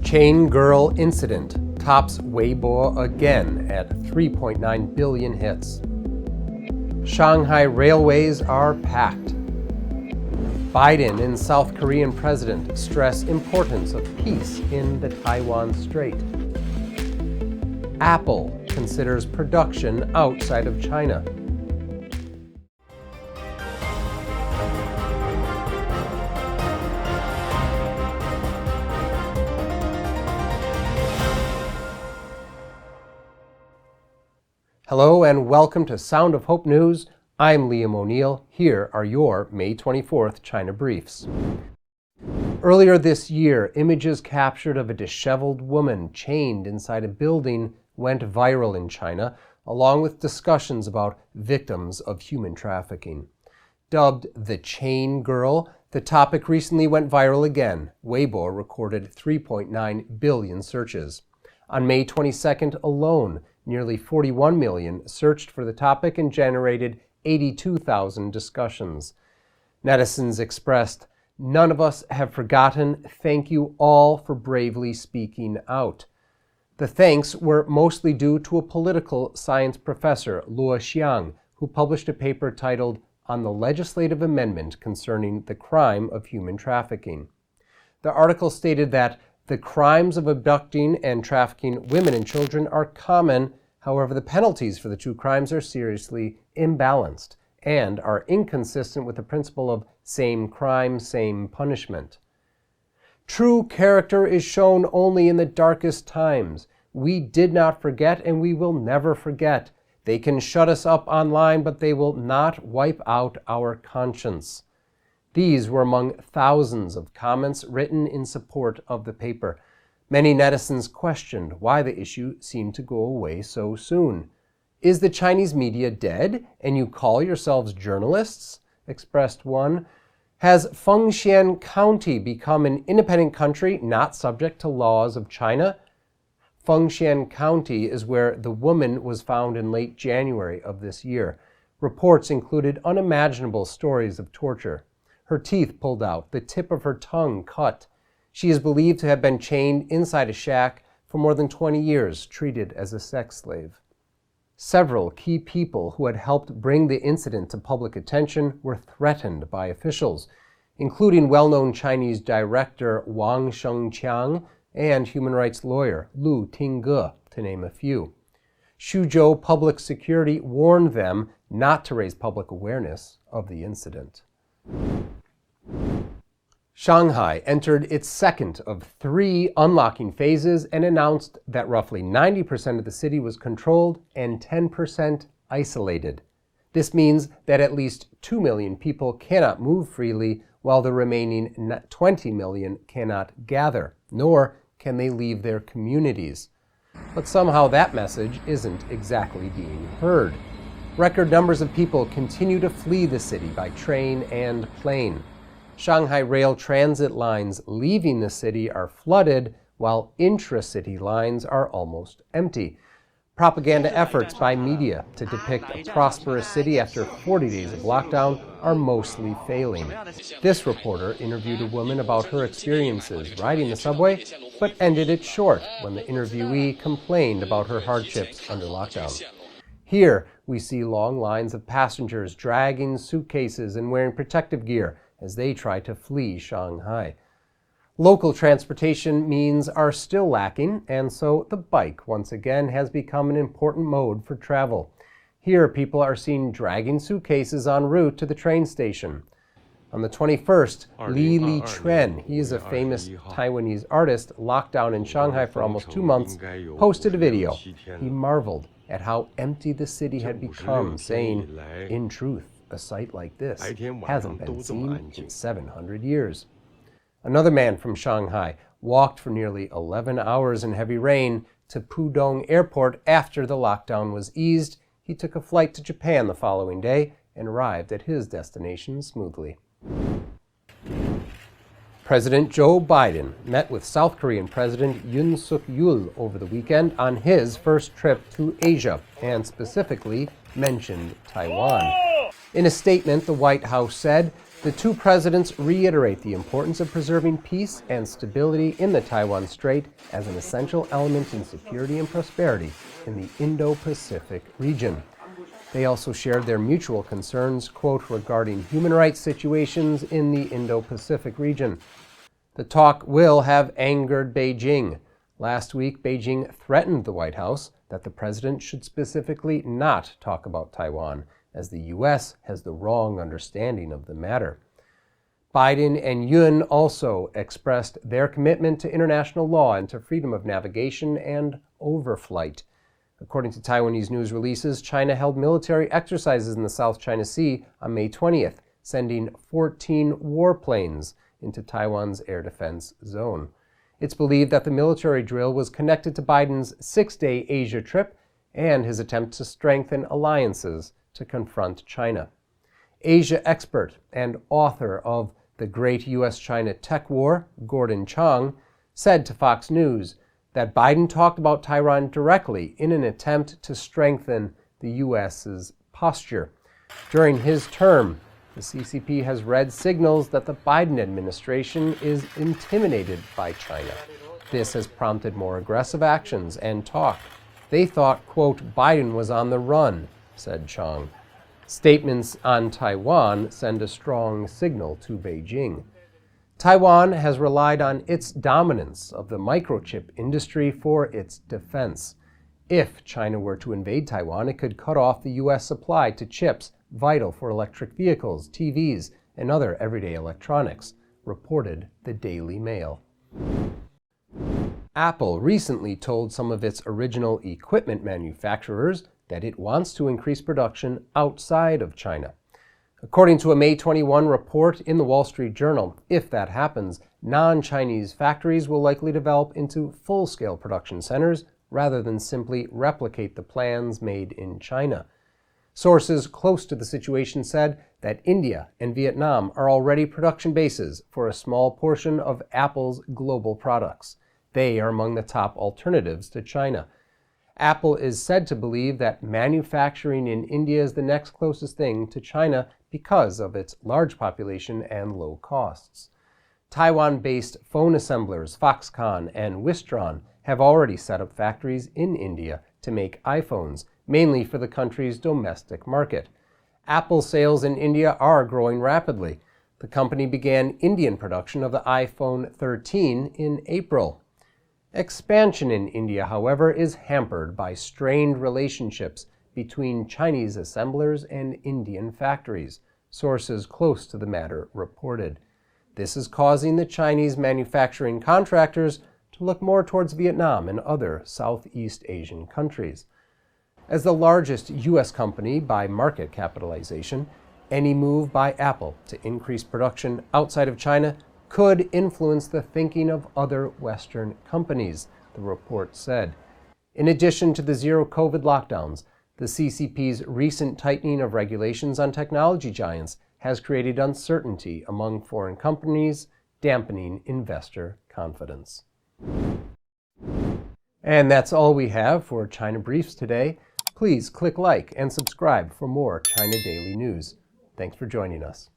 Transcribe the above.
Chain girl incident tops Weibo again at 3.9 billion hits. Shanghai railways are packed. Biden and South Korean president stress importance of peace in the Taiwan Strait. Apple considers production outside of China. Hello and welcome to Sound of Hope News. I'm Liam O'Neill. Here are your May 24th China Briefs. Earlier this year, images captured of a disheveled woman chained inside a building went viral in China, along with discussions about victims of human trafficking. Dubbed the Chain Girl, the topic recently went viral again. Weibo recorded 3.9 billion searches. On May 22nd alone, nearly 41 million searched for the topic and generated 82,000 discussions. Netizens expressed, "None of us have forgotten. Thank you all for bravely speaking out." The thanks were mostly due to a political science professor, Luo Xiang, who published a paper titled On the Legislative Amendment Concerning the Crime of Human Trafficking. The article stated that the crimes of abducting and trafficking women and children are common. However, the penalties for the two crimes are seriously imbalanced and are inconsistent with the principle of same crime, same punishment. True character is shown only in the darkest times. We did not forget and we will never forget. They can shut us up online, but they will not wipe out our conscience. These were among thousands of comments written in support of the paper. Many netizens questioned why the issue seemed to go away so soon. "Is the Chinese media dead and you call yourselves journalists?" expressed one. "Has Fengxian County become an independent country not subject to laws of China?" Fengxian County is where the woman was found in late January of this year. Reports included unimaginable stories of torture. Her teeth pulled out, the tip of her tongue cut. She is believed to have been chained inside a shack for more than 20 years, treated as a sex slave. Several key people who had helped bring the incident to public attention were threatened by officials, including well-known Chinese director Wang Shengqiang and human rights lawyer Lu Tingge, to name a few. Xuzhou Public Security warned them not to raise public awareness of the incident. Shanghai entered its second of 3 unlocking phases and announced that roughly 90% of the city was controlled and 10% isolated. This means that at least 2 million people cannot move freely, while the remaining 20 million cannot gather, nor can they leave their communities. But somehow that message isn't exactly being heard. Record numbers of people continue to flee the city by train and plane. Shanghai rail transit lines leaving the city are flooded, while intra-city lines are almost empty. Propaganda efforts by media to depict a prosperous city after 40 days of lockdown are mostly failing. This reporter interviewed a woman about her experiences riding the subway, but ended it short when the interviewee complained about her hardships under lockdown. Here, we see long lines of passengers dragging suitcases and wearing protective gear as they try to flee Shanghai. Local transportation means are still lacking, and so the bike once again has become an important mode for travel. Here, people are seen dragging suitcases en route to the train station. On the 21st, Li Chuan, he is a famous Taiwanese artist locked down in Shanghai for almost 2 months, posted a video. He marveled at how empty the city had become, saying, "In truth, a sight like this hasn't been seen in 700 years. Another man from Shanghai walked for nearly 11 hours in heavy rain to Pudong Airport after the lockdown was eased. He took a flight to Japan the following day and arrived at his destination smoothly. President Joe Biden met with South Korean President Yoon Suk-yeol over the weekend on his first trip to Asia, and specifically mentioned Taiwan. In a statement, the White House said, The two presidents reiterate the importance of preserving peace and stability in the Taiwan Strait as an essential element in security and prosperity in the Indo-Pacific region. They also shared their mutual concerns, quote, regarding human rights situations in the Indo-Pacific region. The talk will have angered Beijing. Last week, Beijing threatened the White House that the president should specifically not talk about Taiwan, as the U.S. has the wrong understanding of the matter. Biden and Yun also expressed their commitment to international law and to freedom of navigation and overflight. According to Taiwanese news releases, China held military exercises in the South China Sea on May 20th, sending 14 warplanes into Taiwan's air defense zone. It's believed that the military drill was connected to Biden's 6-day Asia trip and his attempt to strengthen alliances to confront China. Asia expert and author of The Great U.S.-China Tech War, Gordon Chang, said to Fox News that Biden talked about Taiwan directly in an attempt to strengthen the U.S.'s posture. During his term, the CCP has read signals that the Biden administration is intimidated by China. This has prompted more aggressive actions and talk. They thought, quote, Biden was on the run, said Chang. Statements on Taiwan send a strong signal to Beijing. Taiwan has relied on its dominance of the microchip industry for its defense. If China were to invade Taiwan, it could cut off the U.S. supply to chips vital for electric vehicles, TVs, and other everyday electronics, reported the Daily Mail. Apple recently told some of its original equipment manufacturers that it wants to increase production outside of China. According to a May 21 report in the Wall Street Journal, if that happens, non-Chinese factories will likely develop into full-scale production centers rather than simply replicate the plans made in China. Sources close to the situation said that India and Vietnam are already production bases for a small portion of Apple's global products. They are among the top alternatives to China. Apple is said to believe that manufacturing in India is the next closest thing to China because of its large population and low costs. Taiwan-based phone assemblers Foxconn and Wistron have already set up factories in India to make iPhones, mainly for the country's domestic market. Apple sales in India are growing rapidly. The company began Indian production of the iPhone 13 in April. Expansion in India, however, is hampered by strained relationships between Chinese assemblers and Indian factories, sources close to the matter reported. This is causing the Chinese manufacturing contractors to look more towards Vietnam and other Southeast Asian countries. As the largest U.S. company by market capitalization, any move by Apple to increase production outside of China could influence the thinking of other Western companies, the report said. In addition to the zero-COVID lockdowns, the CCP's recent tightening of regulations on technology giants has created uncertainty among foreign companies, dampening investor confidence. And that's all we have for China Briefs today. Please click like and subscribe for more China Daily News. Thanks for joining us.